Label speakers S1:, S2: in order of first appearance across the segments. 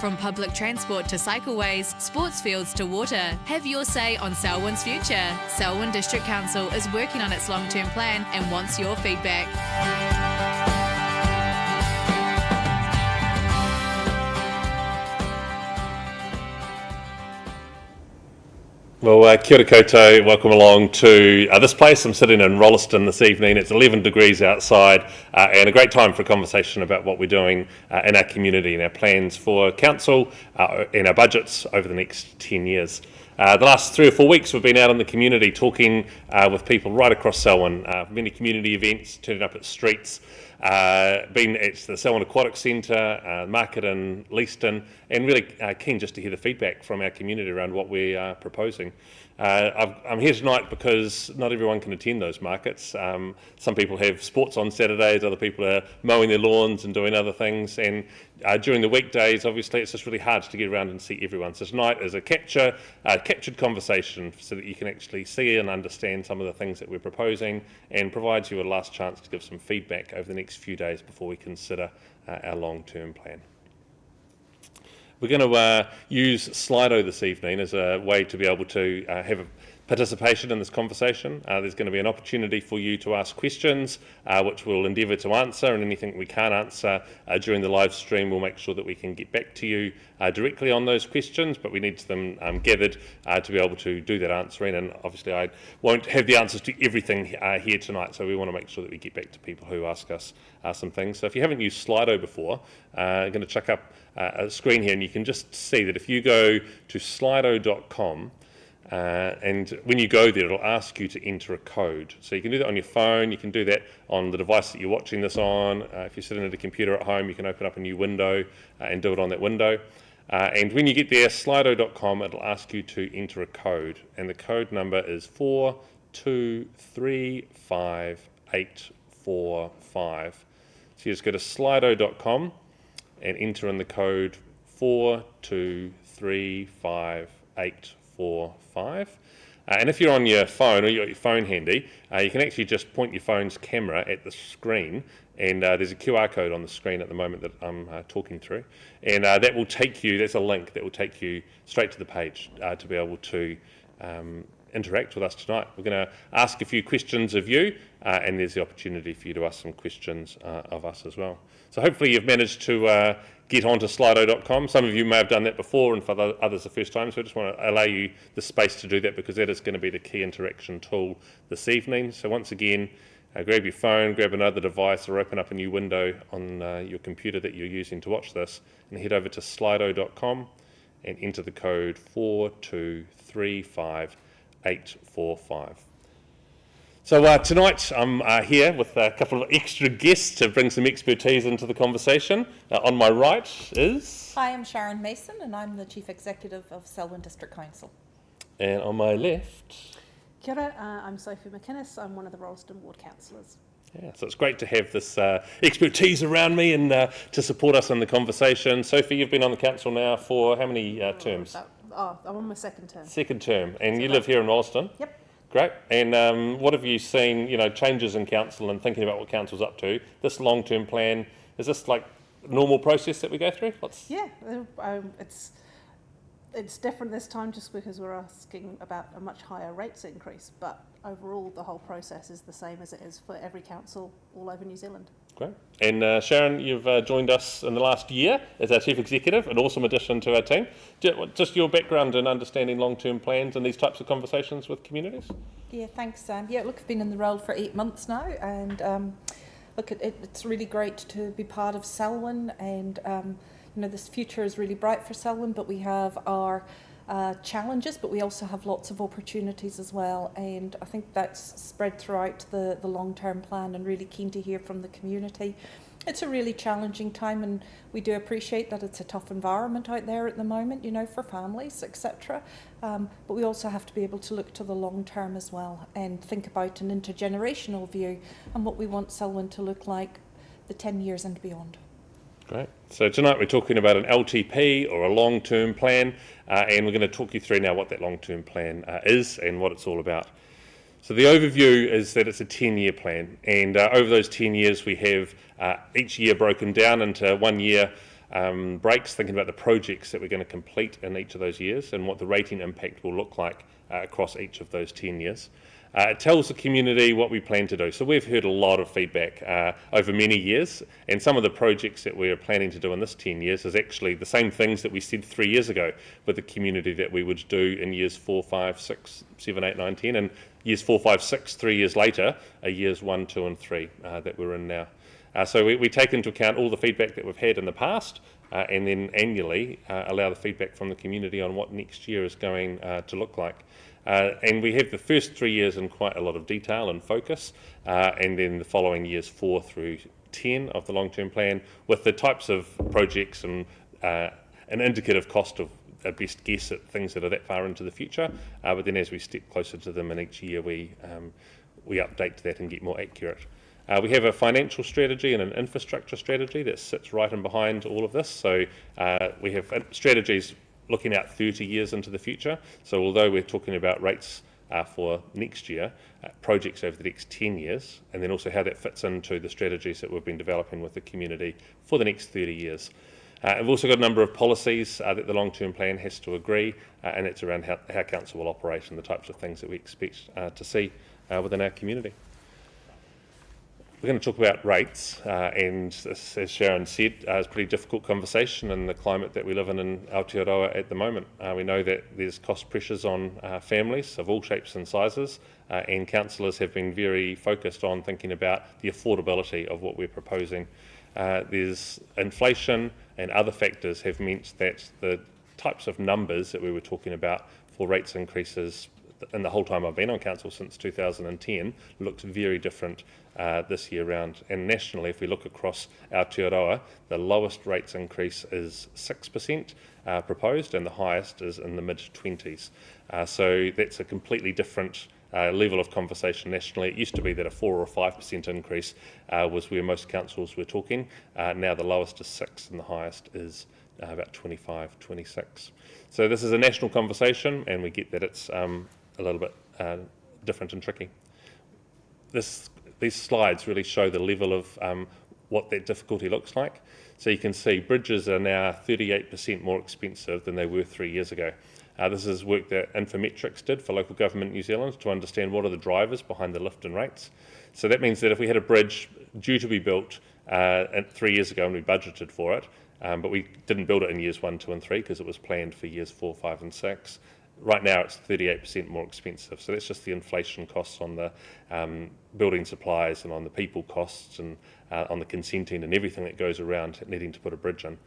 S1: From public transport to cycleways, sports fields to water, have your say on Selwyn's future. Selwyn District Council is working on its long-term plan and wants your feedback.
S2: Well, kia ora koutou, welcome along to this place. I'm sitting in Rolleston this evening. It's 11 degrees outside and a great time for a conversation about what we're doing in our community and our plans for council and our budgets over the next 10 years. The last 3 or 4 weeks we've been out in the community talking with people right across Selwyn, many community events, turning up at streets, been at the Selwyn Aquatic Centre, market in Leaston, and really keen just to hear the feedback from our community around what we are proposing. I'm here tonight because not everyone can attend those markets. Some people have sports on Saturdays, other people are mowing their lawns and doing other things, and during the weekdays obviously it's just really hard to get around and see everyone. So tonight is a captured conversation so that you can actually see and understand some of the things that we're proposing, and provides you a last chance to give some feedback over the next few days before we consider our long-term plan. We're going to use Slido this evening as a way to be able to have a participation in this conversation. There's going to be an opportunity for you to ask questions, which we'll endeavour to answer, and anything we can't answer during the live stream, we'll make sure that we can get back to you directly on those questions, but we need them gathered to be able to do that answering, and obviously I won't have the answers to everything here tonight, so we want to make sure that we get back to people who ask us some things. So if you haven't used Slido before, I'm going to chuck up a screen here, and you can just see that if you go to slido.com, and when you go there, it'll ask you to enter a code. So you can do that on your phone, you can do that on the device that you're watching this on. If you're sitting at a computer at home, you can open up a new window and do it on that window. And when you get there, slido.com, it'll ask you to enter a code, and the code number is 4235845. So you just go to slido.com and enter in the code 4235845. And if you're on your phone or you've got your phone handy, you can actually just point your phone's camera at the screen, and there's a QR code on the screen at the moment that I'm talking through, and that will take you, that's a link that will take you straight to the page to be able to interact with us tonight. We're going to ask a few questions of you, and there's the opportunity for you to ask some questions of us as well. So hopefully you've managed to get onto slido.com. Some of you may have done that before, and for others the first time, so I just want to allow you the space to do that, because that is going to be the key interaction tool this evening. So once again, grab your phone, grab another device, or open up a new window on your computer that you're using to watch this, and head over to slido.com and enter the code 4235845. So tonight I'm here with a couple of extra guests to bring some expertise into the conversation. On my right is...
S3: Hi, I'm Sharon Mason, and I'm the Chief Executive of Selwyn District Council.
S2: And on my left...
S4: Kia ora, I'm Sophie McInnes. I'm one of the Rolleston Ward Councillors.
S2: Yeah, so it's great to have this expertise around me and to support us in the conversation. Sophie, you've been on the council now for how many terms?
S4: I'm on my second term.
S2: Second term, and you live here in Rolleston?
S4: Yep.
S2: Great. And what have you seen, changes in council and thinking about what council's up to? This long-term plan, is this like normal process that we go through?
S4: Yeah, it's different this time just because we're asking about a much higher rates increase, but overall the whole process is the same as it is for every council all over New Zealand.
S2: Great. And Sharon, you've joined us in the last year as our Chief Executive, an awesome addition to our team. Just your background in understanding long-term plans and these types of conversations with communities?
S3: Yeah, thanks, Sam. Yeah, look, I've been in the role for 8 months now, and it's really great to be part of Selwyn, and this future is really bright for Selwyn, but we have our challenges, but we also have lots of opportunities as well, and I think that's spread throughout the long-term plan, and really keen to hear from the community. It's a really challenging time, and we do appreciate that it's a tough environment out there at the moment, for families, etc. But we also have to be able to look to the long term as well, and think about an intergenerational view and what we want Selwyn to look like the 10 years and beyond.
S2: Great. So tonight we're talking about an LTP, or a long-term plan, and we're going to talk you through now what that long-term plan is and what it's all about. So the overview is that it's a 10-year plan, and over those 10 years we have each year broken down into 1 year breaks, thinking about the projects that we're going to complete in each of those years and what the rating impact will look like across each of those 10 years. It tells the community what we plan to do. So we've heard a lot of feedback over many years, and some of the projects that we're planning to do in this 10 years is actually the same things that we said 3 years ago with the community that we would do in years 4, 5, 6, 7, 8, 9, 10, and years 4, 5, 6, 3 years later are years 1, 2 and 3 that we're in now. So we take into account all the feedback that we've had in the past and then annually allow the feedback from the community on what next year is going to look like. And we have the first 3 years in quite a lot of detail and focus, and then the following years 4 through 10 of the long-term plan with the types of projects and an indicative cost of a best guess at things that are that far into the future. But then as we step closer to them in each year, we update that and get more accurate. We have a financial strategy and an infrastructure strategy that sits right in behind all of this. So we have strategies looking out 30 years into the future. So although we're talking about rates for next year, projects over the next 10 years, and then also how that fits into the strategies that we've been developing with the community for the next 30 years. We've also got a number of policies that the long-term plan has to agree, and it's around how council will operate and the types of things that we expect to see within our community. We're going to talk about rates, and this, as Sharon said, is a pretty difficult conversation in the climate that we live in Aotearoa at the moment. We know that there's cost pressures on families of all shapes and sizes, and councillors have been very focused on thinking about the affordability of what we're proposing. There's inflation and other factors have meant that the types of numbers that we were talking about for rates increases in the whole time I've been on council since 2010 looks very different this year round. And nationally, if we look across Aotearoa, the lowest rates increase is 6% proposed, and the highest is in the mid-20s. So that's a completely different level of conversation nationally. It used to be that a 4 or 5% increase was where most councils were talking. Now the lowest is 6 and the highest is about 25, 26. So this is a national conversation, and we get that it's a little bit different and tricky. These slides really show the level of what that difficulty looks like. So you can see bridges are now 38% more expensive than they were 3 years ago. This is work that Infometrics did for local government New Zealand to understand what are the drivers behind the lift in rates. So that means that if we had a bridge due to be built 3 years ago and we budgeted for it, but we didn't build it in years 1, 2 and 3 because it was planned for years 4, 5 and 6, right now it's 38% more expensive. So that's just the inflation costs on the building supplies and on the people costs and on the consenting and everything that goes around needing to put a bridge in.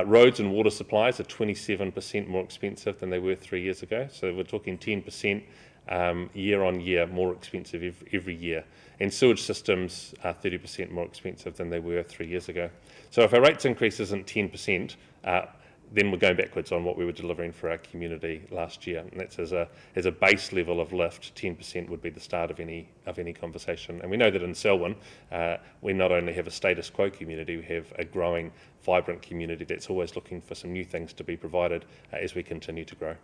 S2: Roads and water supplies are 27% more expensive than they were 3 years ago. So we're talking 10% year on year more expensive every year. And sewage systems are 30% more expensive than they were 3 years ago. So if our rates increase isn't 10%, then we're going backwards on what we were delivering for our community last year. And that's as a base level of lift, 10% would be the start of any conversation. And we know that in Selwyn, we not only have a status quo community, we have a growing, vibrant community that's always looking for some new things to be provided as we continue to grow.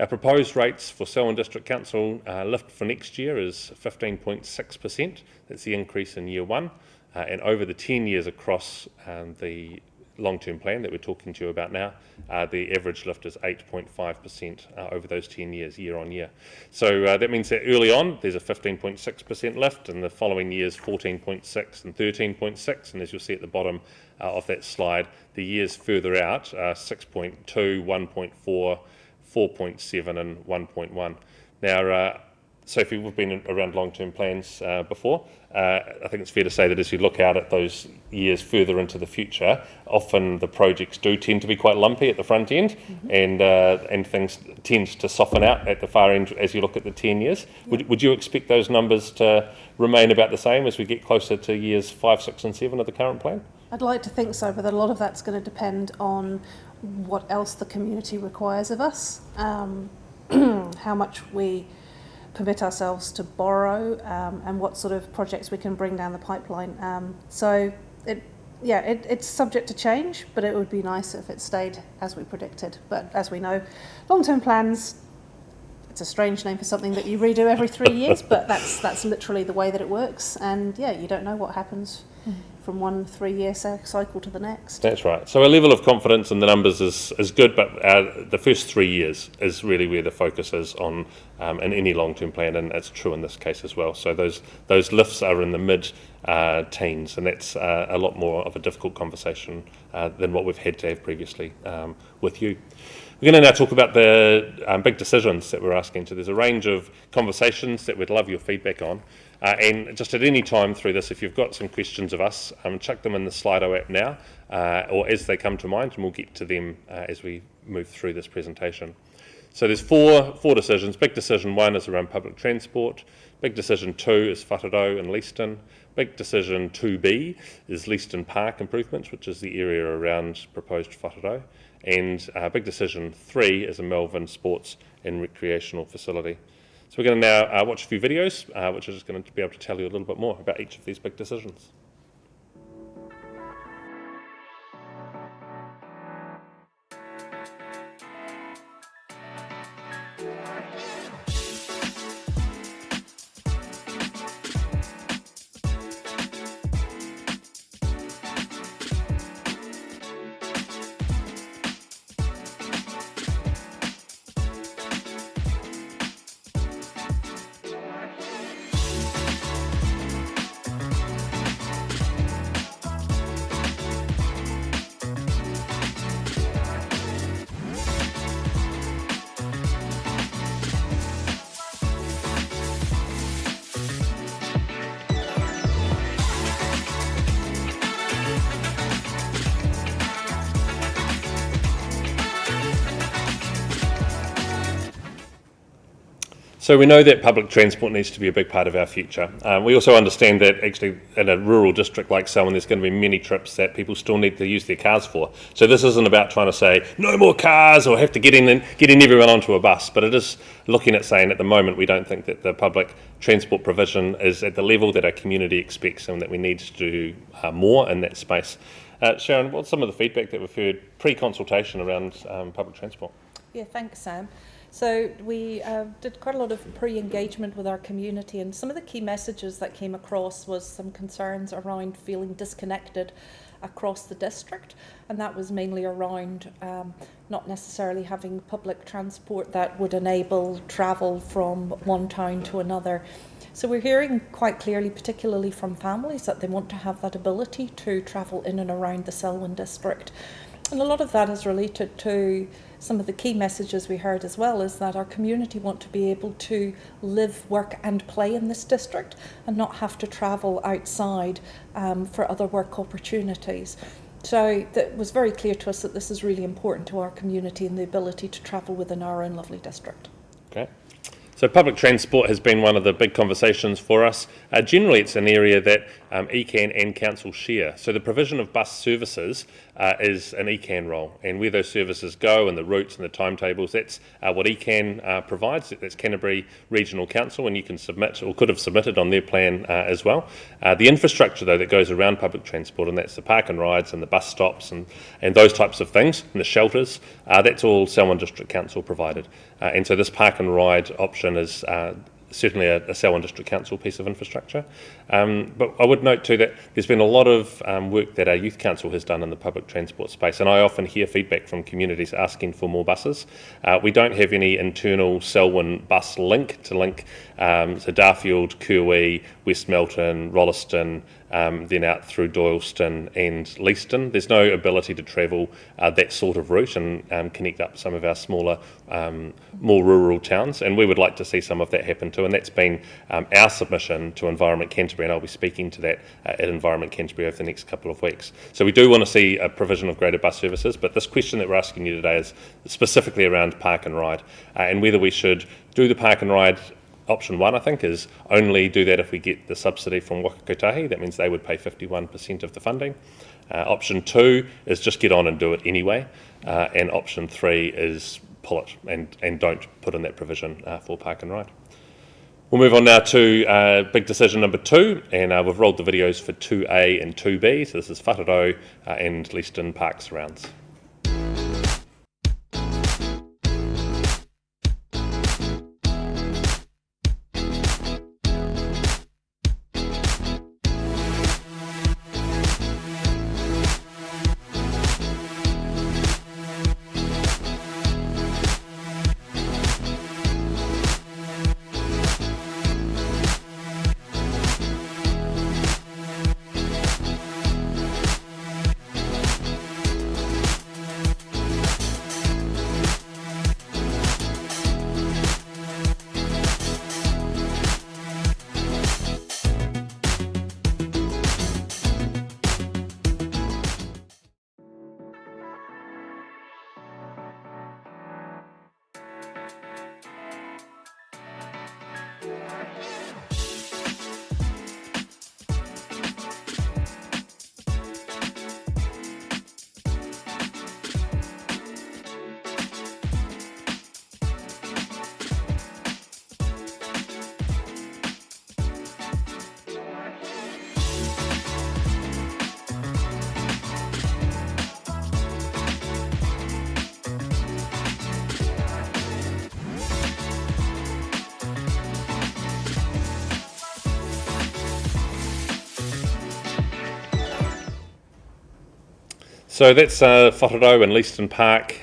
S2: Our proposed rates for Selwyn District Council lift for next year is 15.6%. That's the increase in year 1. And over the 10 years across the long-term plan that we're talking to you about now, the average lift is 8.5% over those 10 years, year on year. So that means that early on there's a 15.6% lift, and the following years 14.6 and 13.6, and as you'll see at the bottom of that slide, the years further out 6.2, 1.4, 4.7 and 1.1. Now, Sophie, we've been around long-term plans before. I think it's fair to say that as you look out at those years further into the future, often the projects do tend to be quite lumpy at the front end, and things tend to soften out at the far end as you look at the 10 years. Would you expect those numbers to remain about the same as we get closer to years 5, 6 and 7 of the current plan?
S4: I'd like to think so, but a lot of that's going to depend on what else the community requires of us, how much we permit ourselves to borrow, and what sort of projects we can bring down the pipeline. So it's subject to change, but it would be nice if it stayed as we predicted. But as we know, long-term plans, it's a strange name for something that you redo every 3 years, but that's literally the way that it works. And you don't know what happens from one 3-year cycle to the next.
S2: That's right. So our level of confidence in the numbers is good, but the first 3 years is really where the focus is on in any long-term plan, and it's true in this case as well. So those lifts are in the mid-teens, and that's a lot more of a difficult conversation than what we've had to have previously with you. We're going to now talk about the big decisions that we're asking. So there's a range of conversations that we'd love your feedback on. And just at any time through this, if you've got some questions of us, chuck them in the Slido app now, or as they come to mind, and we'll get to them as we move through this presentation. So there's four decisions. Big decision 1 is around public transport. Big decision 2 is Whatato and Leaston. Big decision 2B is Leaston Park improvements, which is the area around proposed Whatato. And big decision 3 is a Melbourne sports and recreational facility. So we're going to now watch a few videos, which are just going to be able to tell you a little bit more about each of these big decisions. So we know that public transport needs to be a big part of our future. We also understand that actually in a rural district like Selwyn, there's going to be many trips that people still need to use their cars for. So this isn't about trying to say no more cars or have to getting everyone onto a bus, but it is looking at saying at the moment we don't think that the public transport provision is at the level that our community expects and that we need to do more in that space. Sharon, what's some of the feedback that we've heard pre-consultation around public transport?
S3: Yeah, thanks, Sam. So we did quite a lot of pre-engagement with our community, and some of the key messages that came across was some concerns around feeling disconnected across the district, and that was mainly around not necessarily having public transport that would enable travel from one town to another. So we're hearing quite clearly, particularly from families, that they want to have that ability to travel in and around the Selwyn district. And a lot of that is related to some of the key messages we heard as well, is that our community want to be able to live, work and play in this district and not have to travel outside for other work opportunities. So that was very clear to us that this is really important to our community and the ability to travel within our own lovely district.
S2: Okay. So public transport has been one of the big conversations for us. Generally, it's an area that ECAN and council share. So the provision of bus services is an ECAN role, and where those services go and the routes and the timetables, that's what ECAN provides. That's Canterbury Regional Council, and you can submit or could have submitted on their plan as well. The infrastructure, though, that goes around public transport, and that's the park and rides and the bus stops and those types of things, and the shelters, that's all Selwyn District Council provided. And so this park and ride option is certainly a Selwyn District Council piece of infrastructure. But I would note too that there's been a lot of work that our Youth Council has done in the public transport space, and I often hear feedback from communities asking for more buses. We don't have any internal Selwyn bus link to link so Darfield, Cllr, West Melton, Rolleston, then out through Doyleston and Leaston. There's no ability to travel that sort of route and connect up some of our smaller, more rural towns, and we would like to see some of that happen too, and that's been our submission to Environment Canterbury, and I'll be speaking to that at Environment Canterbury over the next couple of weeks. So we do want to see a provision of greater bus services, but this question that we're asking you today is specifically around park and ride, and whether we should do the park and ride. Option 1, I think, is only do that if we get the subsidy from Waka Kotahi. That means they would pay 51% of the funding. Option 2 is just get on and do it anyway. And option 3 is pull it and don't put in that provision for park and ride. We'll move on now to big decision number 2, and we've rolled the videos for 2A and 2B. So this is Whatato and Leaston Park surrounds. So that's Whakaro and Leaston Park,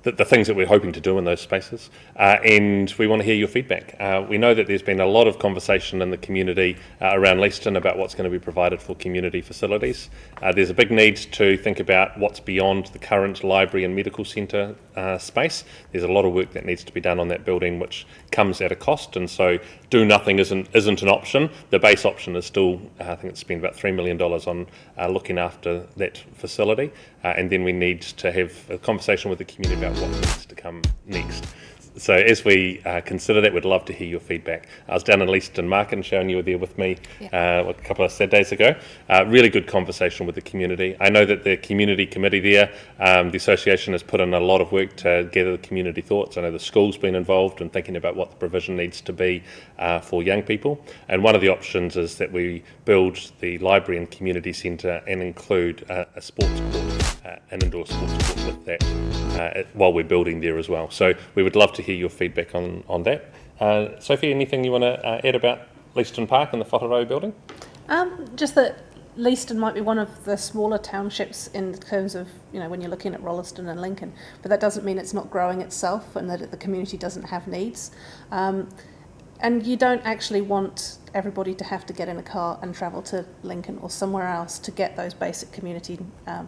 S2: the things that we're hoping to do in those spaces, and we want to hear your feedback. We know that there's been a lot of conversation in the community around Leaston about what's going to be provided for community facilities. There's a big need to think about what's beyond the current library and medical centre space. There's a lot of work that needs to be done on that building, which comes at a cost, and so do nothing isn't an option. The base option is still, I think it's spent about $3 million on looking after that facility, and then we need to have a conversation with the community about what needs to come next. So as we consider that, we'd love to hear your feedback. I was down in Leaston Market, and Sharon, you were there with me a couple of Saturdays ago. Really good conversation with the community. I know that the community committee there, the association has put in a lot of work to gather the community thoughts. I know the school's been involved in thinking about what the provision needs to be for young people. And one of the options is that we build the library and community centre and include a sports court, an indoor sports court with that while we're building there as well. So we would love to hear your feedback on that. Sophie, anything you want to add about Leaston Park and the Whakaro building?
S4: Just that Leaston might be one of the smaller townships in terms of, when you're looking at Rolleston and Lincoln, but that doesn't mean it's not growing itself and that the community doesn't have needs. And you don't actually want everybody to have to get in a car and travel to Lincoln or somewhere else to get those basic community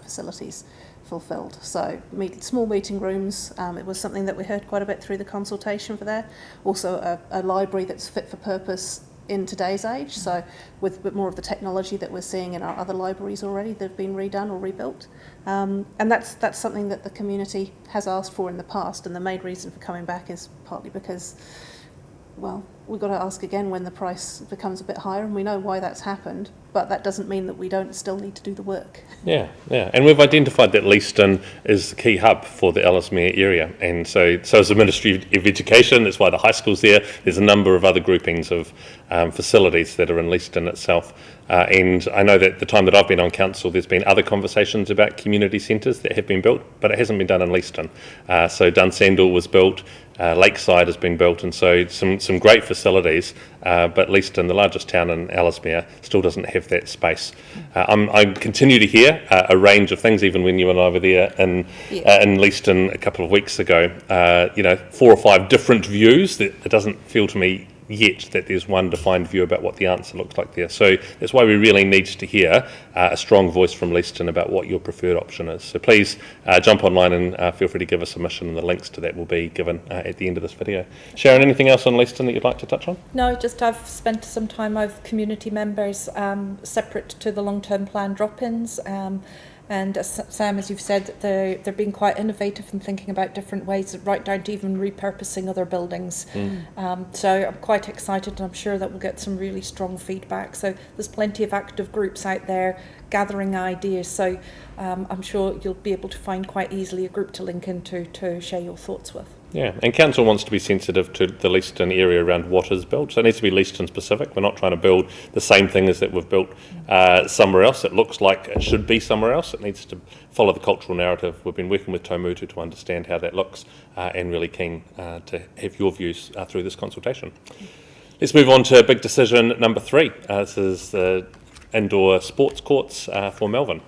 S4: facilities fulfilled. So small meeting rooms, it was something that we heard quite a bit through the consultation for there. Also a library that's fit for purpose in today's age, so with a bit more of the technology that we're seeing in our other libraries already that have been redone or rebuilt. And that's something that the community has asked for in the past, and the main reason for coming back is partly because, well, we've got to ask again when the price becomes a bit higher, and we know why that's happened, but that doesn't mean that we don't still need to do the work.
S2: Yeah, and we've identified that Leaston is the key hub for the Ellesmere area, and so is the Ministry of Education. That's why the high school's there. There's a number of other groupings of facilities that are in Leaston itself, and I know that the time that I've been on council, there's been other conversations about community centres that have been built, but it hasn't been done in Leaston. So Dunsandel was built, Lakeside has been built, and so some great facilities, but Leaston, the largest town in Ellesmere, still doesn't have that space. I continue to hear a range of things, even when you and I were there in Leaston a couple of weeks ago, 4 or 5 different views. That it doesn't feel to me yet that there's one defined view about what the answer looks like there. So that's why we really need to hear a strong voice from Leaston about what your preferred option is. So please jump online and feel free to give us a submission, and the links to that will be given at the end of this video. Sharon, anything else on Leaston that you'd like to touch on?
S3: No, just I've spent some time with community members separate to the long-term plan drop-ins. And Sam, as you've said, they're being quite innovative and thinking about different ways, right down to even repurposing other buildings. So I'm quite excited, and I'm sure that we'll get some really strong feedback. So there's plenty of active groups out there gathering ideas. So I'm sure you'll be able to find quite easily a group to link into to share your thoughts with.
S2: Yeah, and council wants to be sensitive to the Leaston area around what is built. So it needs to be Leaston specific. We're not trying to build the same thing as that we've built somewhere else. It looks like it should be somewhere else. It needs to follow the cultural narrative. We've been working with Taumutu to understand how that looks, and really keen to have your views through this consultation. Let's move on to big decision number 3. This is the indoor sports courts for Melbourne.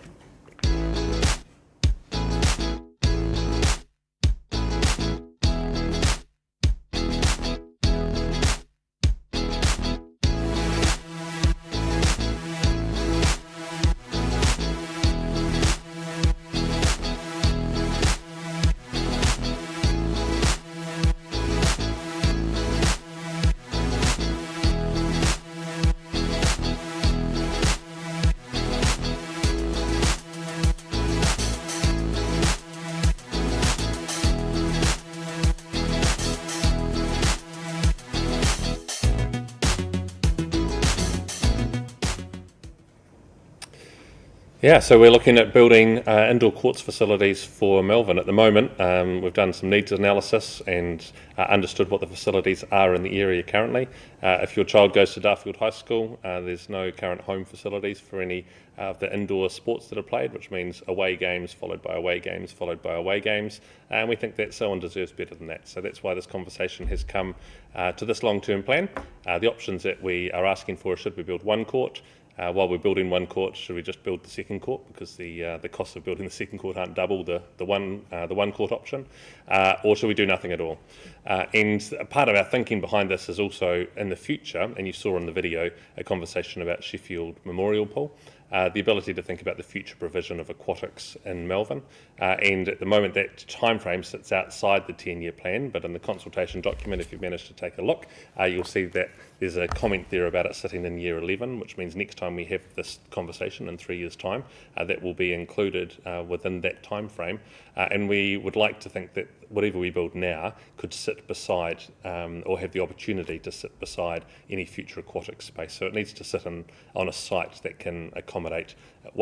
S2: Yeah, so we're looking at building indoor courts facilities for Melbourne at the moment. We've done some needs analysis and understood what the facilities are in the area currently. If your child goes to Darfield High School, there's no current home facilities for any of the indoor sports that are played, which means away games followed by away games followed by away games, and we think that Selwyn deserves better than that. So that's why this conversation has come to this long-term plan. The options that we are asking for are, should we build one court? While we're building one court, should we just build the second court, because the costs of building the second court aren't double the one court option, or should we do nothing at all? And part of our thinking behind this is also in the future, and you saw in the video a conversation about Sheffield Memorial Pool. The ability to think about the future provision of aquatics in Melbourne, and at the moment that time frame sits outside the 10-year plan, but in the consultation document, if you've managed to take a look, you'll see that there's a comment there about it sitting in year 11, which means next time we have this conversation in 3 years' time, that will be included within that time frame, and we would like to think that whatever we build now could sit beside or have the opportunity to sit beside any future aquatic space. So it needs to sit on a site that can accommodate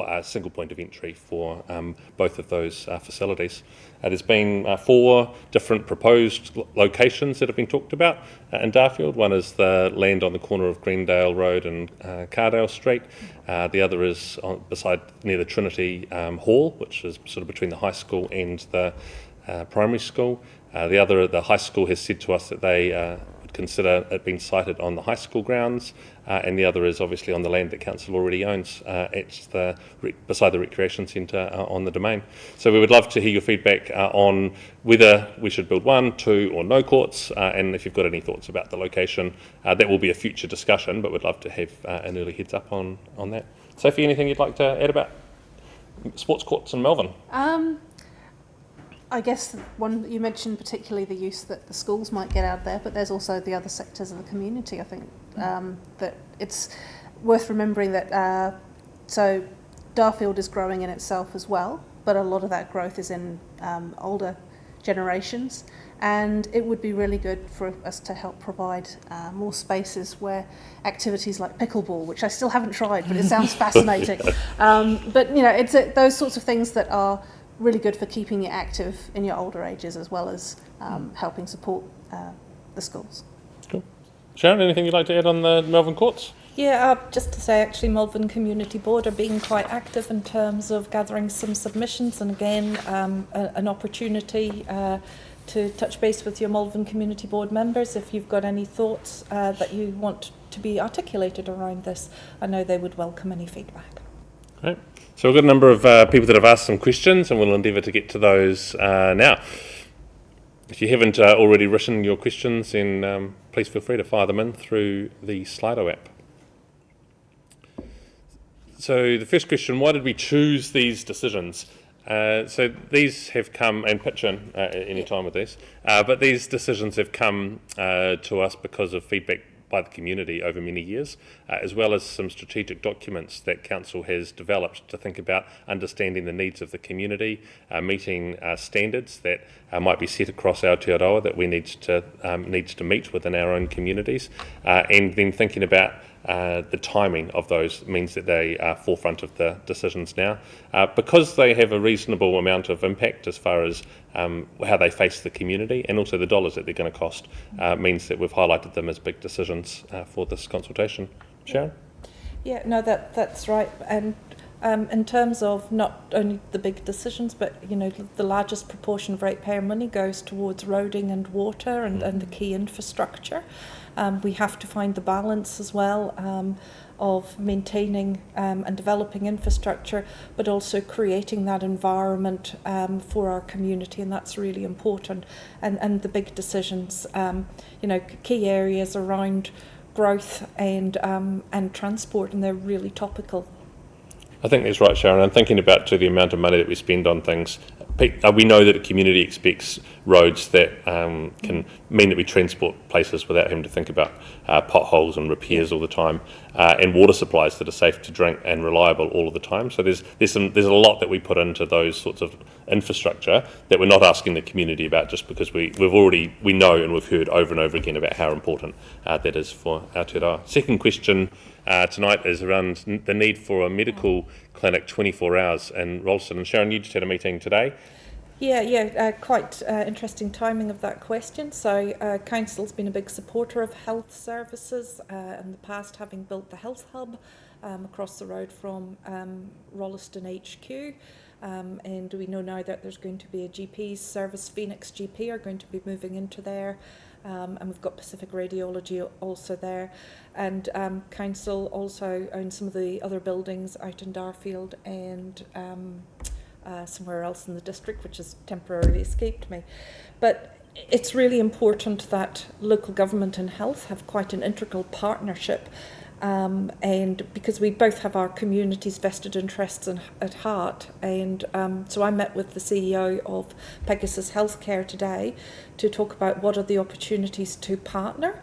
S2: a single point of entry for both of those facilities. There's been 4 different proposed locations that have been talked about in Darfield. One is the land on the corner of Greendale Road and Cardale Street. The other is near the Trinity Hall, which is sort of between the high school and the primary school. The high school has said to us that they would consider it being sited on the high school grounds, and the other is obviously on the land that council already owns beside the recreation centre on the domain. So we would love to hear your feedback on whether we should build 1, 2 or no courts, and if you've got any thoughts about the location. That will be a future discussion, but we'd love to have an early heads up on that. Sophie, anything you'd like to add about sports courts in Melbourne?
S4: I guess one you mentioned particularly the use that the schools might get out there, but there's also the other sectors of the community. I think that it's worth remembering that so Darfield is growing in itself as well, but a lot of that growth is in older generations, and it would be really good for us to help provide more spaces where activities like pickleball, which I still haven't tried, but it sounds fascinating. But you know, it's those sorts of things that are really good for keeping you active in your older ages, as well as helping support the schools.
S2: Cool. Sharon, anything you'd like to add on the Melbourne courts?
S3: Yeah, just to say, actually, Melbourne Community Board are being quite active in terms of gathering some submissions, and again, an opportunity to touch base with your Melbourne Community Board members if you've got any thoughts that you want to be articulated around this. I know they would welcome any feedback.
S2: Great. So we've got a number of people that have asked some questions, and we'll endeavour to get to those now. If you haven't already written your questions, then please feel free to fire them in through the Slido app. So the first question, why did we choose these decisions? So these have come, and pitch in any time with these, but these decisions have come to us because of feedback by the community over many years, as well as some strategic documents that Council has developed to think about understanding the needs of the community, meeting standards that might be set across Aotearoa that we need to meet within our own communities, and then thinking about the timing of those means that they are forefront of the decisions now. Because they have a reasonable amount of impact as far as how they face the community, and also the dollars that they're going to cost, means that we've highlighted them as big decisions for this consultation. Sharon?
S3: Yeah, no, that's right. And in terms of not only the big decisions, but you know, the largest proportion of ratepayer money goes towards roading and water and the key infrastructure. We have to find the balance as well of maintaining and developing infrastructure, but also creating that environment for our community, and that's really important. And the big decisions, you know, key areas around growth and transport, and they're really topical.
S2: I think that's right, Sharon. I'm thinking about the amount of money that we spend on things. We know that a community expects roads that can mean that we transport places without having to think about potholes and repairs all the time, and water supplies that are safe to drink and reliable all of the time. So there's a lot that we put into those sorts of infrastructure that we're not asking the community about, just because we know and we've heard over and over again about how important that is for Aotearoa. Second question tonight is around the need for a medical clinic 24 hours in Rolleston. And Sharon, you just had a meeting today.
S3: Quite interesting timing of that question. So Council's been a big supporter of health services in the past, having built the health hub across the road from Rolleston HQ. And we know now that there's going to be a GP service. Phoenix GP are going to be moving into there. And we've got Pacific Radiology also there. And Council also owns some of the other buildings out in Darfield and somewhere else in the district, which has temporarily escaped me. But it's really important that local government and health have quite an integral partnership, and because we both have our community's vested interests at heart. And so I met with the CEO of Pegasus Healthcare today to talk about what are the opportunities to partner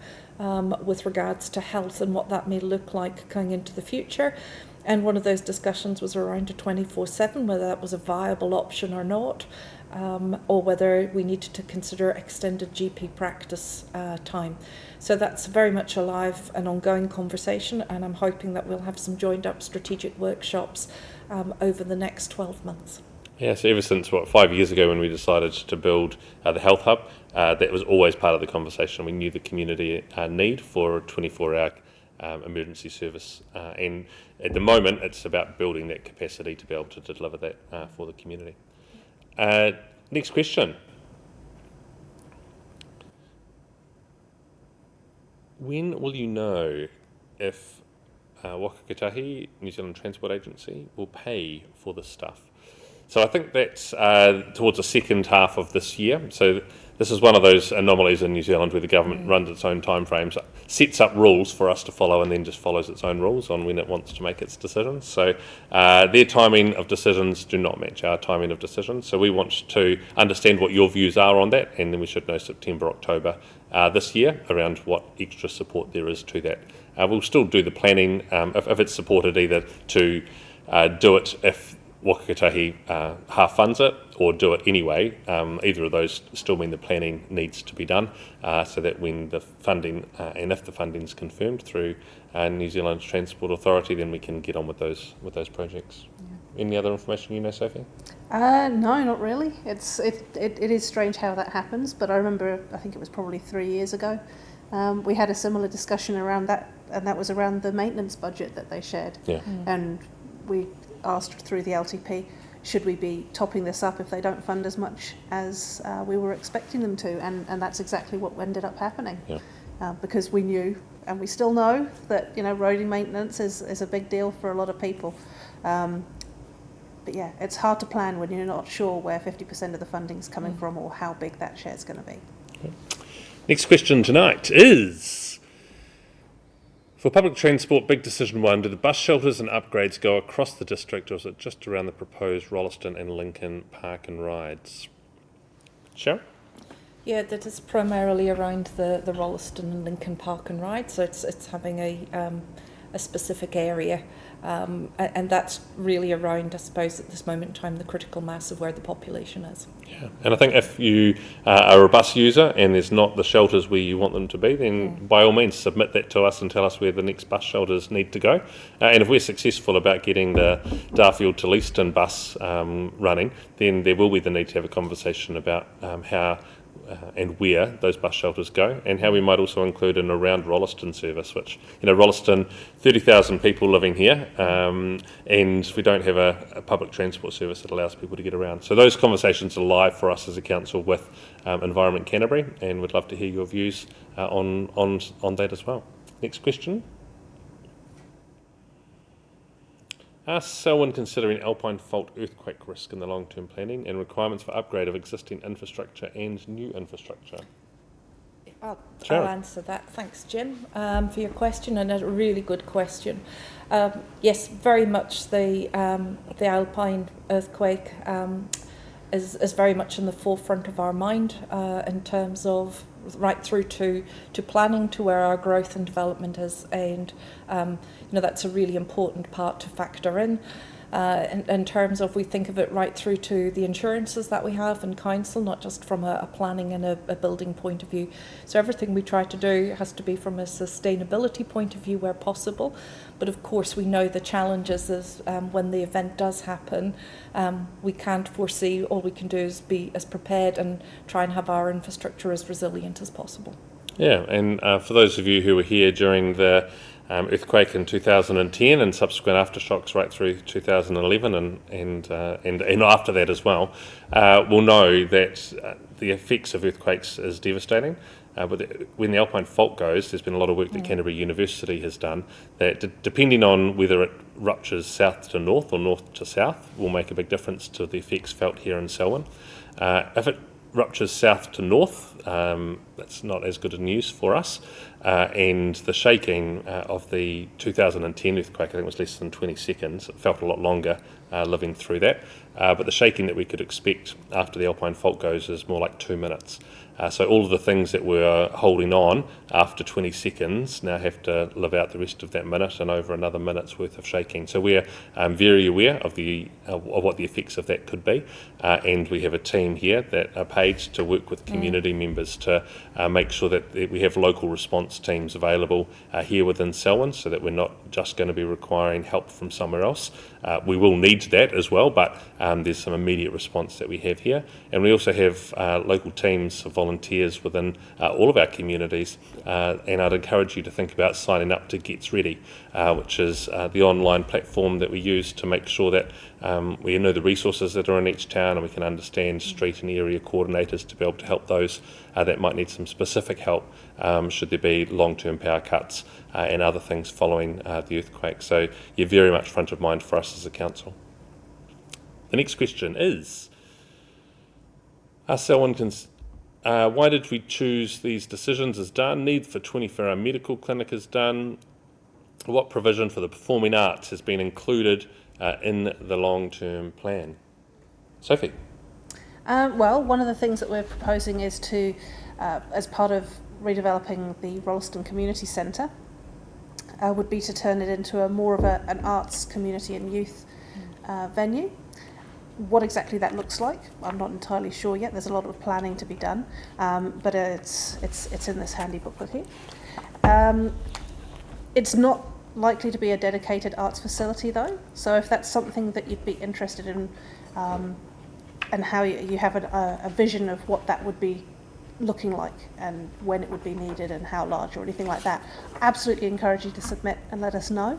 S3: with regards to health and what that may look like going into the future. And one of those discussions was around a 24/7, whether that was a viable option or not, or whether we needed to consider extended GP practice time. So that's very much a live and ongoing conversation, and I'm hoping that we'll have some joined up strategic workshops over the next 12 months.
S2: Yeah, so ever since, 5 years ago when we decided to build the health hub, that was always part of the conversation. We knew the community need for a 24-hour emergency service, and at the moment it's about building that capacity to be able to deliver that for the community. Next question. When will you know if Waka Kotahi, New Zealand Transport Agency, will pay for this stuff? So I think that's towards the second half of this year. So this is one of those anomalies in New Zealand where the government runs its own timeframes, sets up rules for us to follow, and then just follows its own rules on when it wants to make its decisions. So their timing of decisions do not match our timing of decisions. So we want to understand what your views are on that, and then we should know September, October this year around what extra support there is to that. We'll still do the planning if it's supported either to do it if Waka Kotahi half funds it, or do it anyway. Either of those still mean the planning needs to be done, so that when the funding and if the funding is confirmed through New Zealand's Transport Authority, then we can get on with those projects. Yeah. Any other information you know, Sophie?
S4: No, not really. It is strange how that happens, but I remember, I think it was probably 3 years ago, we had a similar discussion around that, and that was around the maintenance budget that they shared.
S2: Yeah.
S4: And we asked through the LTP, should we be topping this up if they don't fund as much as we were expecting them to, and that's exactly what ended up happening. Yeah. Because we knew, and we still know, that roading maintenance is a big deal for a lot of people. But yeah, it's hard to plan when you're not sure where 50% of the funding's coming from or how big that share's going to be.
S2: Okay. Next question tonight is, for public transport, big decision one, do the bus shelters and upgrades go across the district, or is it just around the proposed Rolleston and Lincoln park and rides? Sharon?
S3: Yeah, that is primarily around the Rolleston and Lincoln park and ride, so it's having a specific area, and that's really around, I suppose, at this moment in time, the critical mass of where the population is. Yeah,
S2: and I think if you are a bus user and there's not the shelters where you want them to be, then by all means submit that to us and tell us where the next bus shelters need to go. And if we're successful about getting the Darfield to Leaston bus running, then there will be the need to have a conversation about how and where those bus shelters go, and how we might also include an around Rolleston service, which, Rolleston, 30,000 people living here, and we don't have a public transport service that allows people to get around. So those conversations are live for us as a council with Environment Canterbury, and we'd love to hear your views on that as well. Next question. Are Selwyn considering alpine fault earthquake risk in the long-term planning and requirements for upgrade of existing infrastructure and new infrastructure?
S3: I'll answer that. Thanks, Jim, for your question, and a really good question. Yes, very much the alpine earthquake is very much in the forefront of our mind in terms of right through to planning to where our growth and development is, and that's a really important part to factor in. in terms of, we think of it right through to the insurances that we have in council, not just from a planning and a building point of view. So everything we try to do has to be from a sustainability point of view where possible. But of course we know the challenges is when the event does happen, we can't foresee. All we can do is be as prepared and try and have our infrastructure as resilient as possible.
S2: Yeah, and for those of you who were here during the earthquake in 2010 and subsequent aftershocks right through 2011 and after that as well, will know that the effects of earthquakes is devastating. But when the Alpine Fault goes, there's been a lot of work that Canterbury University has done that, depending on whether it ruptures south to north or north to south, will make a big difference to the effects felt here in Selwyn. If it ruptures south to north, that's not as good a news for us, and the shaking of the 2010 earthquake, I think, was less than 20 seconds. It felt a lot longer living through that, but the shaking that we could expect after the Alpine Fault goes is more like 2 minutes. So all of the things that were holding on after 20 seconds now have to live out the rest of that minute and over another minute's worth of shaking. So we're very aware of what the effects of that could be, and we have a team here that are paid to work with community members to make sure that we have local response teams available here within Selwyn, so that we're not just going to be requiring help from somewhere else. We will need that as well, but there's some immediate response that we have here. And we also have local teams of volunteers within all of our communities, and I'd encourage you to think about signing up to Gets Ready, which is the online platform that we use to make sure that we know the resources that are in each town, and we can understand street and area coordinators to be able to help those that might need some specific help should there be long-term power cuts and other things following the earthquake. So you're very much front of mind for us as a council. The next question is, why did we choose these decisions as done? Need for 24-hour medical clinic is done. What provision for the performing arts has been included in the long-term plan? Sophie?
S4: Well, one of the things that we're proposing is to, as part of redeveloping the Rolleston Community Centre, would be to turn it into more of an arts, community and youth venue. What exactly that looks like, I'm not entirely sure yet. There's a lot of planning to be done, but it's in this handy booklet here. It's not likely to be a dedicated arts facility though, so if that's something that you'd be interested in, and how you have a vision of what that would be looking like and when it would be needed and how large or anything like that, absolutely encourage you to submit and let us know,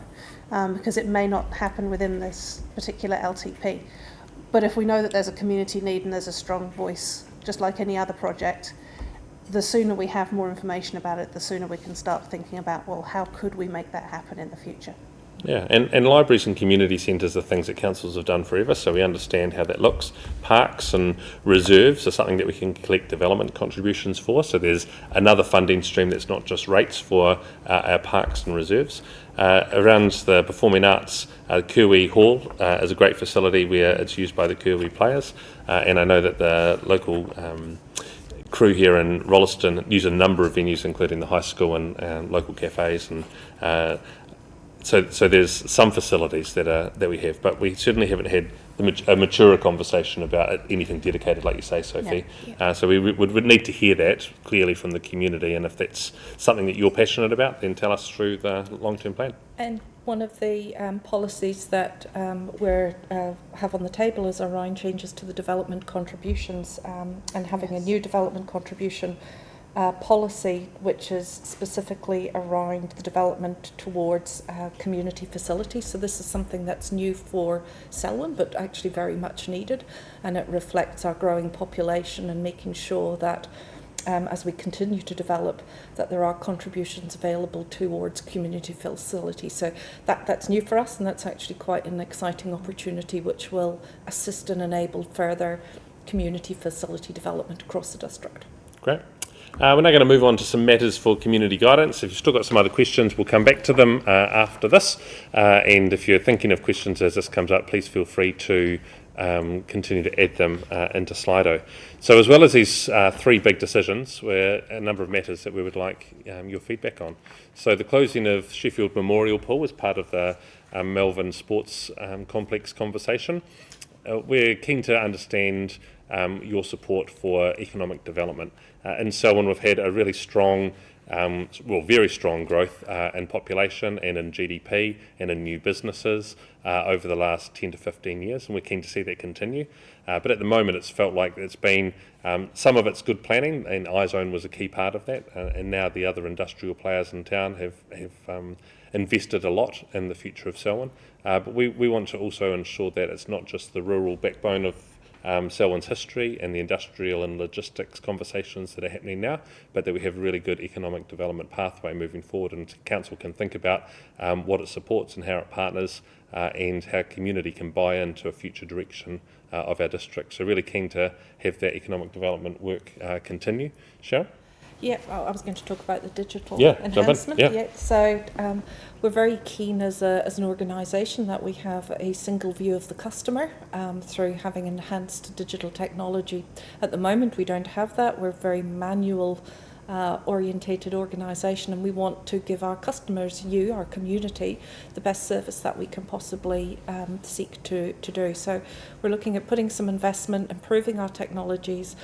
S4: because it may not happen within this particular LTP. But if we know that there's a community need and there's a strong voice, just like any other project, the sooner we have more information about it, the sooner we can start thinking about, well, how could we make that happen in the future?
S2: Yeah, and libraries and community centres are things that councils have done forever, so we understand how that looks. Parks and reserves are something that we can collect development contributions for, so there's another funding stream that's not just rates for our parks and reserves. Around the performing arts, Cllr Hall is a great facility where it's used by the Cllr players, and I know that the local crew here in Rolleston use a number of venues, including the high school and local cafes, and so there's some facilities that we have, but we certainly haven't had a mature conversation about anything dedicated, like you say, Sophie.
S4: Yeah.
S2: So we would need to hear that clearly from the community, and if that's something that you're passionate about, then tell us through the long-term plan.
S3: And one of the policies that we have on the table is around changes to the development contributions, and having a new development contribution policy which is specifically around the development towards community facilities. So this is something that's new for Selwyn, but actually very much needed, and it reflects our growing population and making sure that as we continue to develop, that there are contributions available towards community facilities. So that's new for us, and that's actually quite an exciting opportunity which will assist and enable further community facility development across the district.
S2: Great. We're now going to move on to some matters for community guidance. If you've still got some other questions, we'll come back to them after this. And if you're thinking of questions as this comes up, please feel free to continue to add them into Slido. So as well as these three big decisions, were a number of matters that we would like your feedback on. So the closing of Sheffield Memorial Pool was part of the Melbourne Sports Complex conversation. We're keen to understand your support for economic development. In Selwyn, we've had a really strong, very strong growth in population and in GDP and in new businesses over the last 10 to 15 years, and we're keen to see that continue. But at the moment, it's felt like it's been, some of it's good planning, and iZone was a key part of that, and now the other industrial players in town have invested a lot in the future of Selwyn. But we want to also ensure that it's not just the rural backbone of Selwyn's history and the industrial and logistics conversations that are happening now, but that we have a really good economic development pathway moving forward, and Council can think about what it supports and how it partners, and how community can buy into a future direction of our district. So really keen to have that economic development work continue. Sharon?
S3: Yeah, I was going to talk about the digital
S2: enhancement.
S3: enhancement. Yeah. So we're very keen as an organisation that we have a single view of the customer through having enhanced digital technology. At the moment, we don't have that. We're very manual orientated organisation, and we want to give our customers, our community, the best service that we can possibly seek to do. So we're looking at putting some investment, improving our technologies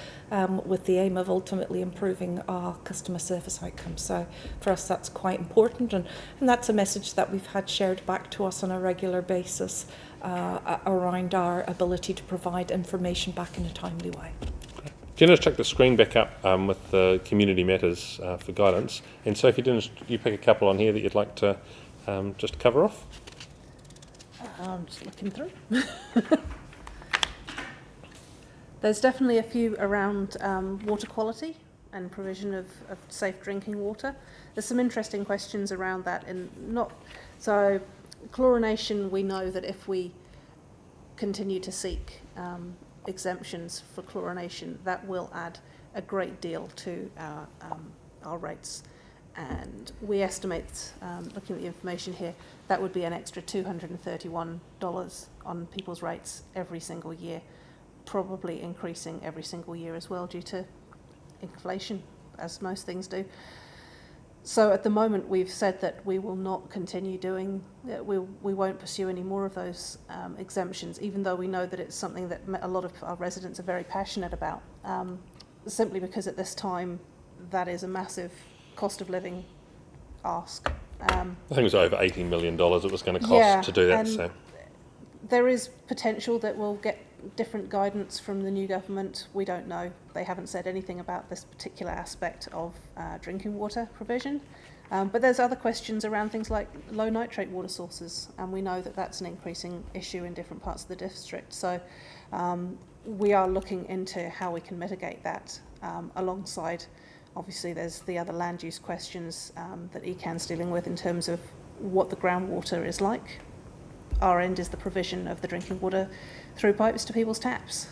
S3: with the aim of ultimately improving our customer service outcomes. So for us, that's quite important, and that's a message that we've had shared back to us on a regular basis around our ability to provide information back in a timely way.
S2: Can you just check the screen back up with the community matters for guidance? And Sophie, didn't you pick a couple on here that you'd like to just cover off?
S4: I'm just looking through. There's definitely a few around water quality and provision of safe drinking water. There's some interesting questions around that. So chlorination, we know that if we continue to seek exemptions for chlorination, that will add a great deal to our rates, and we estimate, looking at the information here, that would be an extra $231 on people's rates every single year, probably increasing every single year as well due to inflation, as most things do. So at the moment, we've said that we will not continue doing, we won't pursue any more of those exemptions, even though we know that it's something that a lot of our residents are very passionate about, simply because at this time, that is a massive cost of living ask.
S2: I think it was over $80 million it was going to cost to do that. So
S4: there is potential that we'll get different guidance from the new government. We don't know. They haven't said anything about this particular aspect of drinking water provision. But there's other questions around things like low nitrate water sources, and we know that that's an increasing issue in different parts of the district. So we are looking into how we can mitigate that alongside, obviously, there's the other land use questions that ECAN's dealing with in terms of what the groundwater is like. Our end is the provision of the drinking water through pipes to people's taps.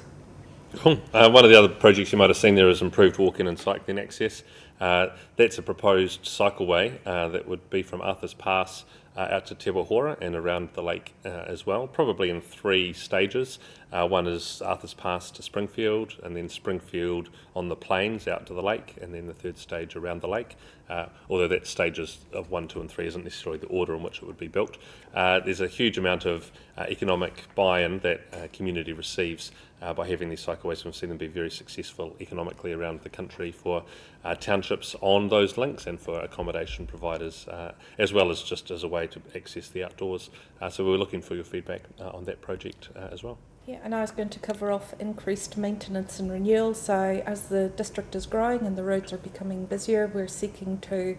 S2: Cool. One of the other projects you might have seen there is improved walking and cycling access. That's a proposed cycleway that would be from Arthur's Pass out to Te Wahora and around the lake as well, probably in 3 stages. One is Arthur's Pass to Springfield, and then Springfield on the plains out to the lake, and then the 3rd stage around the lake. Although that stages of 1, 2 and 3 isn't necessarily the order in which it would be built. There's a huge amount of economic buy-in that community receives by having these cycleways. We've seen them be very successful economically around the country for townships on those links and for accommodation providers, as well as just as a way to access the outdoors. So we're looking for your feedback on that project as well.
S3: Yeah, and I was going to cover off increased maintenance and renewal. So as the district is growing and the roads are becoming busier, we're seeking to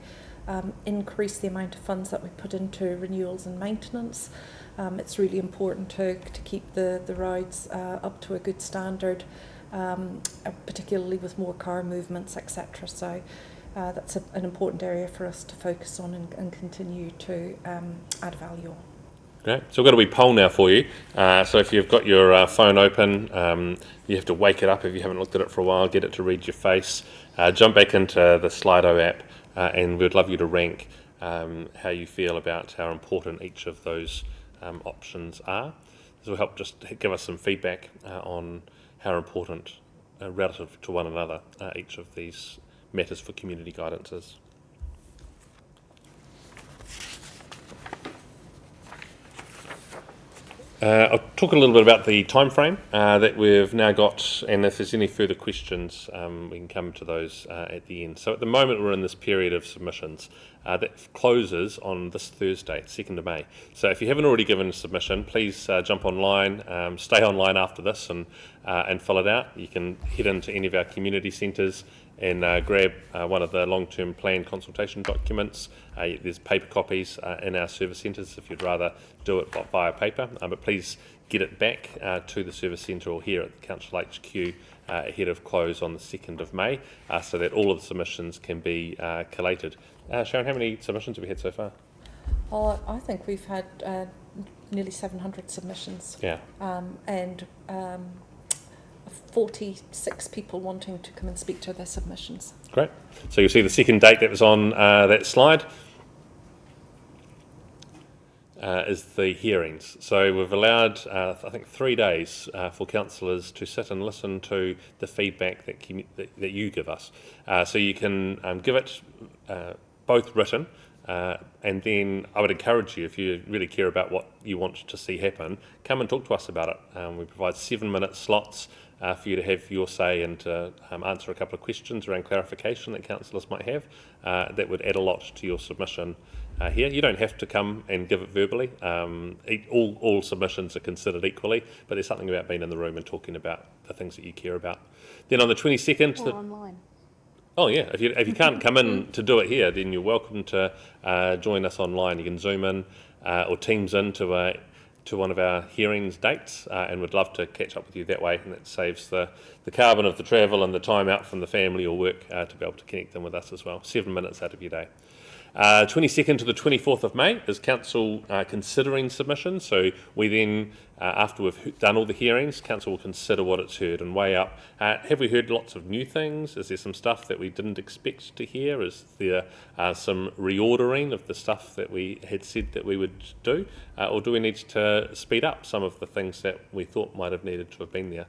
S3: increase the amount of funds that we put into renewals and maintenance. It's really important to keep the roads up to a good standard, particularly with more car movements, etc. So that's an important area for us to focus on and continue to add value on.
S2: Great. So we've got a wee poll now for you. So if you've got your phone open, you have to wake it up if you haven't looked at it for a while, get it to read your face, jump back into the Slido app, and we'd love you to rank how you feel about how important each of those options are. This will help just give us some feedback on how important, relative to one another, each of these matters for community guidance is. I'll talk a little bit about the time frame that we've now got, and if there's any further questions, we can come to those at the end. So at the moment we're in this period of submissions that closes on this Thursday, 2nd of May. So if you haven't already given a submission, please jump online, stay online after this and fill it out. You can head into any of our community centres and grab one of the long-term plan consultation documents. There's paper copies in our service centres if you'd rather do it via paper, but please get it back to the service centre or here at the Council HQ ahead of close on the 2nd of May so that all of the submissions can be collated. Sharon, how many submissions have we had so far?
S3: I think we've had nearly 700 submissions.
S2: Yeah.
S3: And 46 people wanting to come and speak to their submissions.
S2: Great. So you'll see the second date that was on that slide is the hearings. So we've allowed, I think, 3 days for councillors to sit and listen to the feedback that you give us. So you can give it both written, and then I would encourage you, if you really care about what you want to see happen, come and talk to us about it. We provide 7-minute slots for you to have your say and to answer a couple of questions around clarification that councillors might have. That would add a lot to your submission here. You don't have to come and give it verbally. All submissions are considered equally, but there's something about being in the room and talking about the things that you care about. Then on the 22nd...
S4: Or online.
S2: Oh yeah, if you can't come in to do it here, then you're welcome to join us online. You can Zoom in or Teams in to one of our hearings dates, and we'd love to catch up with you that way, and it saves the carbon of the travel and the time out from the family or work to be able to connect in with us as well. 7 minutes out of your day. 22nd to the 24th of May is Council considering submissions. So we then, after we've done all the hearings, Council will consider what it's heard and weigh up. Have we heard lots of new things? Is there some stuff that we didn't expect to hear? Is there some reordering of the stuff that we had said that we would do? Or do we need to speed up some of the things that we thought might have needed to have been there?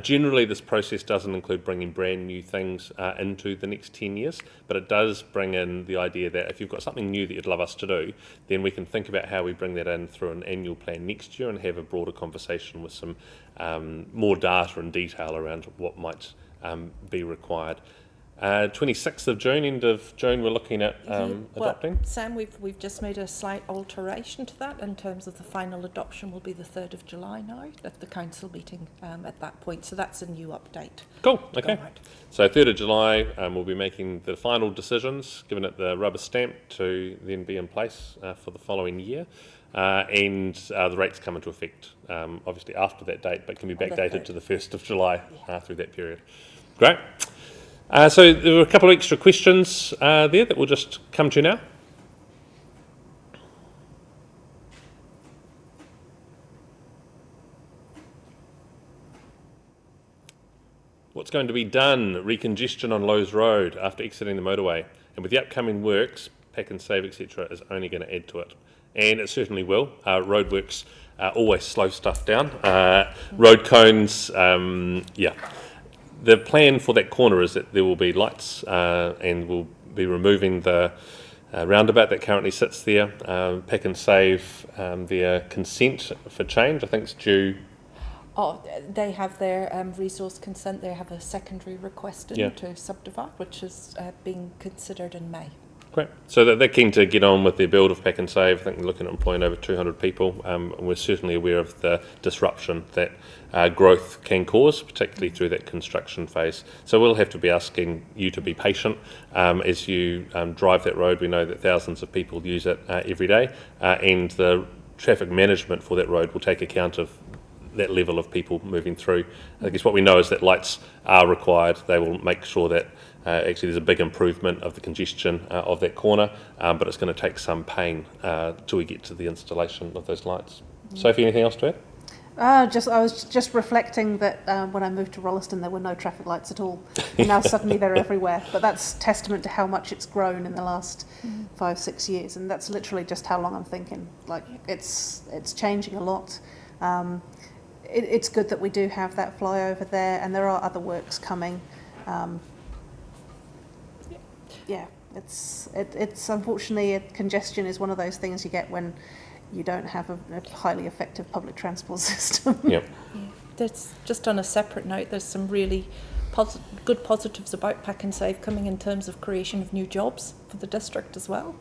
S2: Generally, this process doesn't include bringing brand new things into the next 10 years, but it does bring in the idea that if you've got something new that you'd love us to do, then we can think about how we bring that in through an annual plan next year and have a broader conversation with some more data and detail around what might be required. 26th of June, end of June, we're looking at adopting.
S3: Well, Sam, we've just made a slight alteration to that in terms of the final adoption will be the 3rd of July now at the council meeting at that point. So that's a new update.
S2: Cool, okay.
S3: Right.
S2: So 3rd of July, we'll be making the final decisions, giving it the rubber stamp to then be in place for the following year. And the rates come into effect obviously after that date, but can be backdated to the 1st of July through that period. Great. So there were a couple of extra questions there that we'll just come to now. What's going to be done? Recongestion on Lowe's Road after exiting the motorway. And with the upcoming works, Pack and Save, etc., is only going to add to it. And it certainly will. Roadworks always slow stuff down. Road cones, The plan for that corner is that there will be lights and we'll be removing the roundabout that currently sits there. Pack and Save, their consent for change, I think it's due.
S3: Oh, they have their resource consent. They have a secondary request to subdivide, which is being considered in May.
S2: Great. So they're keen to get on with their build of Pack and Save. I think they're looking at employing over 200 people. And we're certainly aware of the disruption that growth can cause, particularly through that construction phase. So we'll have to be asking you to be patient as you drive that road. We know that thousands of people use it every day, and the traffic management for that road will take account of that level of people moving through. I guess what we know is that lights are required. They will make sure that actually there's a big improvement of the congestion of that corner, but it's going to take some pain till we get to the installation of those lights. Sophie, anything else to add?
S4: I was just reflecting that when I moved to Rolleston there were no traffic lights at all, and now suddenly they're everywhere. But that's testament to how much it's grown in the last 5-6 years, and that's literally just how long I'm thinking. Like it's changing a lot. It's good that we do have that flyover there, and there are other works coming. It's unfortunately congestion is one of those things you get when you don't have a highly effective public transport system.
S2: Yep.
S3: Yeah. There's, just on a separate note, there's some really good positives about Pack and Save coming in terms of creation of new jobs for the district as well,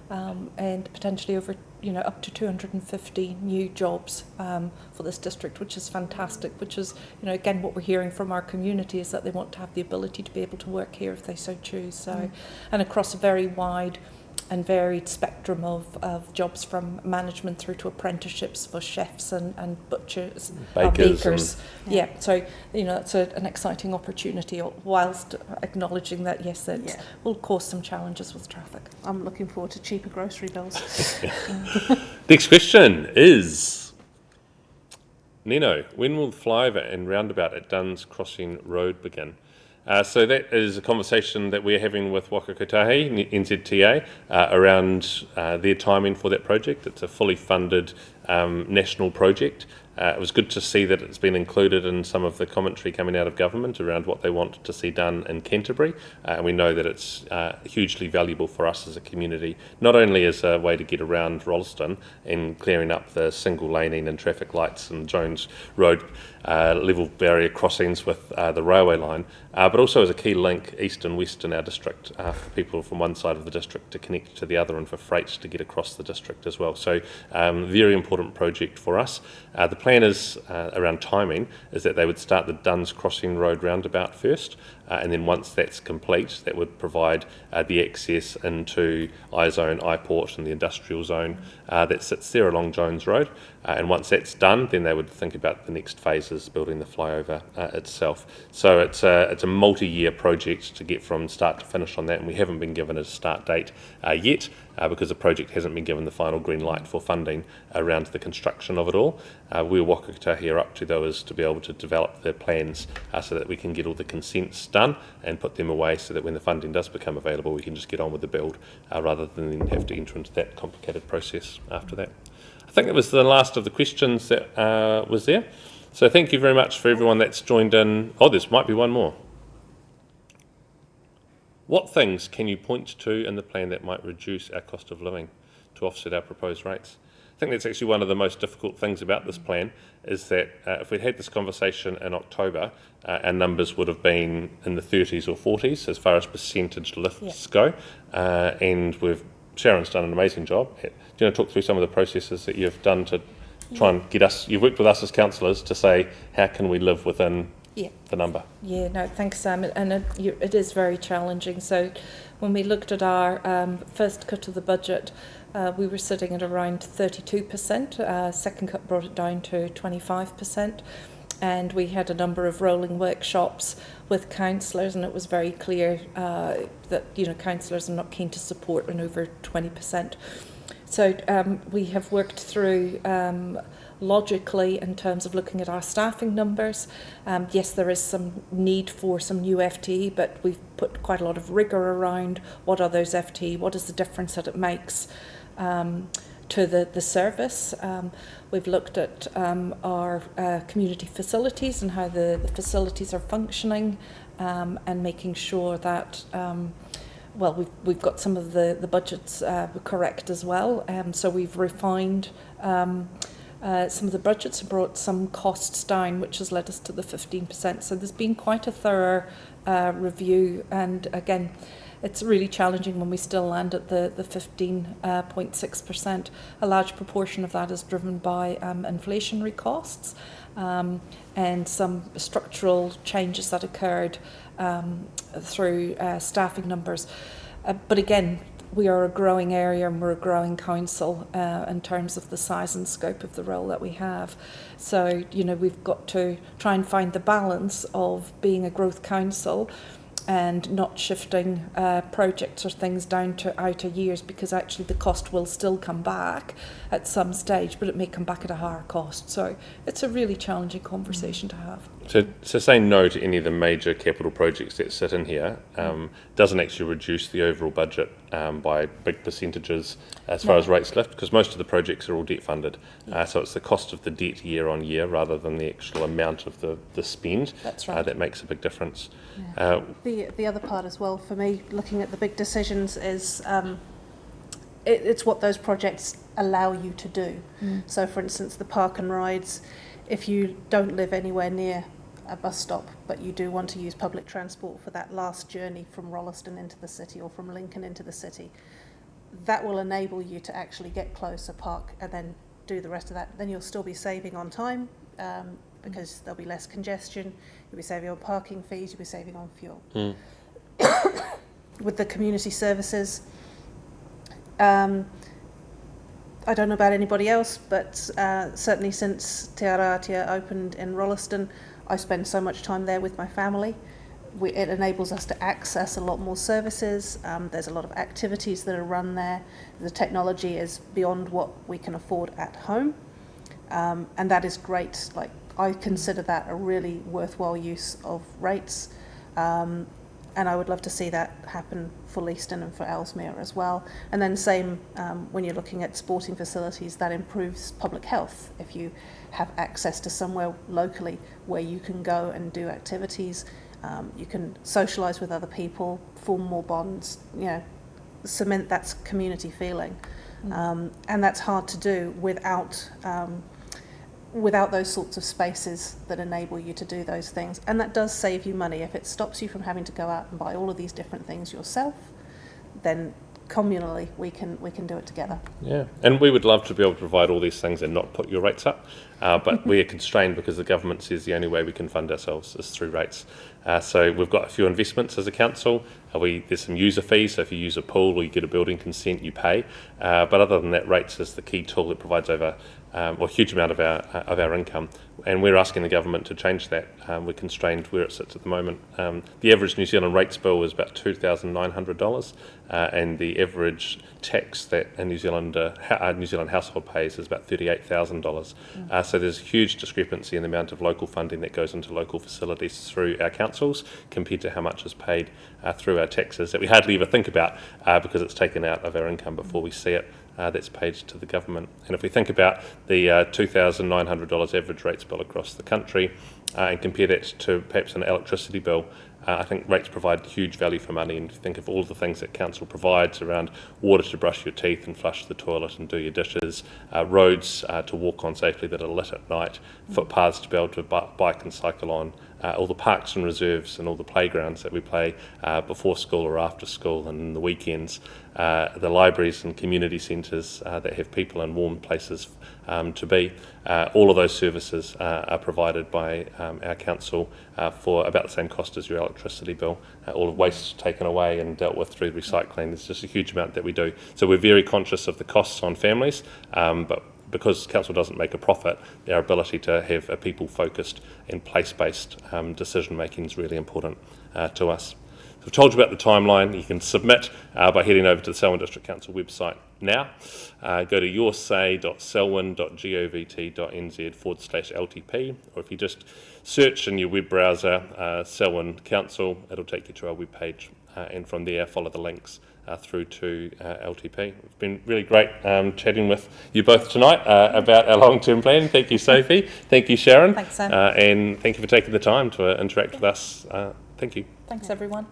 S3: and potentially over, up to 250 new jobs for this district, which is fantastic. Which is, again, what we're hearing from our community is that they want to have the ability to be able to work here if they so choose. So, and across a very wide and varied spectrum of jobs, from management through to apprenticeships for chefs and butchers, bakers. So it's an exciting opportunity, whilst acknowledging that yes, it will cause some challenges with traffic.
S4: I'm looking forward to cheaper grocery bills.
S2: Next question is, Nino, when will the flyover and roundabout at Duns Crossing Road begin? So that is a conversation that we're having with Waka Kotahi, NZTA, around their timing for that project. It's a fully funded national project. It was good to see that it's been included in some of the commentary coming out of government around what they want to see done in Canterbury. And we know that it's hugely valuable for us as a community, not only as a way to get around Rolleston and clearing up the single laning and traffic lights and Jones Road level barrier crossings with the railway line, but also as a key link east and west in our district for people from one side of the district to connect to the other and for freight to get across the district as well. So very important project for us. The plan is, around timing, is that they would start the Duns Crossing Road roundabout first, and then once that's complete, that would provide the access into I-Zone, I-Port and the industrial zone that sits there along Jones Road. And once that's done, then they would think about the next phases, building the flyover itself. So it's a multi-year project to get from start to finish on that, and we haven't been given a start date yet, because the project hasn't been given the final green light for funding around the construction of it all. Where Waka Kotahi are up to, though, is to be able to develop the plans so that we can get all the consents done and put them away, so that when the funding does become available, we can just get on with the build rather than then have to enter into that complicated process after that. I think that was the last of the questions that was there. So thank you very much for everyone that's joined in. Oh, there might be one more. What things can you point to in the plan that might reduce our cost of living to offset our proposed rates? I think that's actually one of the most difficult things about this plan, is that if we'd had this conversation in October, our numbers would have been in the 30s or 40s as far as percentage lifts go, and Sharon's done an amazing job. Do you want to talk through some of the processes that you've done to try and get us, you've worked with us as councillors to say, how can we live within the number? Yeah, no, thanks, Sam. And it is very challenging. So when we looked at our first cut of the budget, we were sitting at around 32%. Second cut brought it down to 25%. And we had a number of rolling workshops with councillors, and it was very clear that councillors are not keen to support an over 20%. So we have worked through logically in terms of looking at our staffing numbers. Yes, there is some need for some new FTE, but we've put quite a lot of rigour around what are those FTE, what is the difference that it makes to the service. We've looked at our community facilities and how the facilities are functioning, and making sure that we've got some of the budgets correct as well. So we've refined some of the budgets and brought some costs down, which has led us to the 15%. So there's been quite a thorough review, and again, it's really challenging when we still land at the 15.6%. A large proportion of that is driven by inflationary costs and some structural changes that occurred through staffing numbers. But again, we are a growing area and we're a growing council in terms of the size and scope of the role that we have. So, we've got to try and find the balance of being a growth council and not shifting projects or things down to outer years, because actually the cost will still come back at some stage, but it may come back at a higher cost. So it's a really challenging conversation to have. So saying no to any of the major capital projects that sit in here doesn't actually reduce the overall budget by big percentages as far as rates lift, because most of the projects are all debt funded. So it's the cost of the debt year on year rather than the actual amount of the spend. That's right. That makes a big difference. Yeah.
S4: The other part as well for me, looking at the big decisions, is it's what those projects allow you to do. So, for instance, the park and rides, if you don't live anywhere near a bus stop, but you do want to use public transport for that last journey from Rolleston into the city or from Lincoln into the city, that will enable you to actually get closer, park, and then do the rest of that. Then you'll still be saving on time because there'll be less congestion, you'll be saving on parking fees, you'll be saving on fuel. With the community services, I don't know about anybody else, but certainly since Te Aratia opened in Rolleston, I spend so much time there with my family. It enables us to access a lot more services. There's a lot of activities that are run there. The technology is beyond what we can afford at home, and that is great. Like, I consider that a really worthwhile use of rates, and I would love to see that happen for Leaston and for Ellesmere as well. And then same when you're looking at sporting facilities, that improves public health. If you have access to somewhere locally where you can go and do activities, you can socialise with other people, form more bonds, cement that community feeling. And that's hard to do without those sorts of spaces that enable you to do those things. And that does save you money. If it stops you from having to go out and buy all of these different things yourself, then communally we can do it together.
S2: Yeah, and we would love to be able to provide all these things and not put your rates up, but we are constrained because the government says the only way we can fund ourselves is through rates. So we've got a few investments as a council. There's some user fees, so if you use a pool or you get a building consent, you pay. But other than that, rates is the key tool that provides over a huge amount of our income, and we're asking the government to change that. We're constrained where it sits at the moment. The average New Zealand rates bill is about $2,900, and the average tax that a New Zealand household pays is about $38,000. So there's a huge discrepancy in the amount of local funding that goes into local facilities through our councils compared to how much is paid through our taxes that we hardly ever think about because it's taken out of our income before we see it. That's paid to the government. And if we think about the $2,900 average rates bill across the country and compare that to perhaps an electricity bill, I think rates provide huge value for money. And if you think of all of the things that council provides around water to brush your teeth and flush the toilet and do your dishes, roads to walk on safely that are lit at night, footpaths to be able to bike and cycle on, all the parks and reserves and all the playgrounds that we play before school or after school and in the weekends, the libraries and community centres that have people in warm places to be. All of those services are provided by our council for about the same cost as your electricity bill. All of waste taken away and dealt with through recycling. There's just a huge amount that we do. So we're very conscious of the costs on families, but because council doesn't make a profit, our ability to have a people-focused and place-based decision-making is really important to us. So I've told you about the timeline. You can submit by heading over to the Selwyn District Council website now. Go to yoursay.selwyn.gov.nz/LTP, or if you just search in your web browser Selwyn Council, it'll take you to our webpage, and from there follow the links through to LTP. It's been really great chatting with you both tonight about our long-term plan. Thank you, Sophie. Thank you, Sharon.
S3: Thanks, Sam.
S2: And thank you for taking the time to interact with us. Thank you.
S3: Thanks, everyone.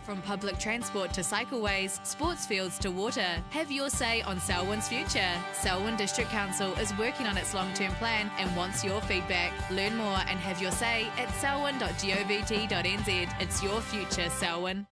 S1: From public transport to cycleways, sports fields to water, have your say on Selwyn's future. Selwyn District Council is working on its long-term plan and wants your feedback. Learn more and have your say at selwyn.govt.nz. It's your future, Selwyn.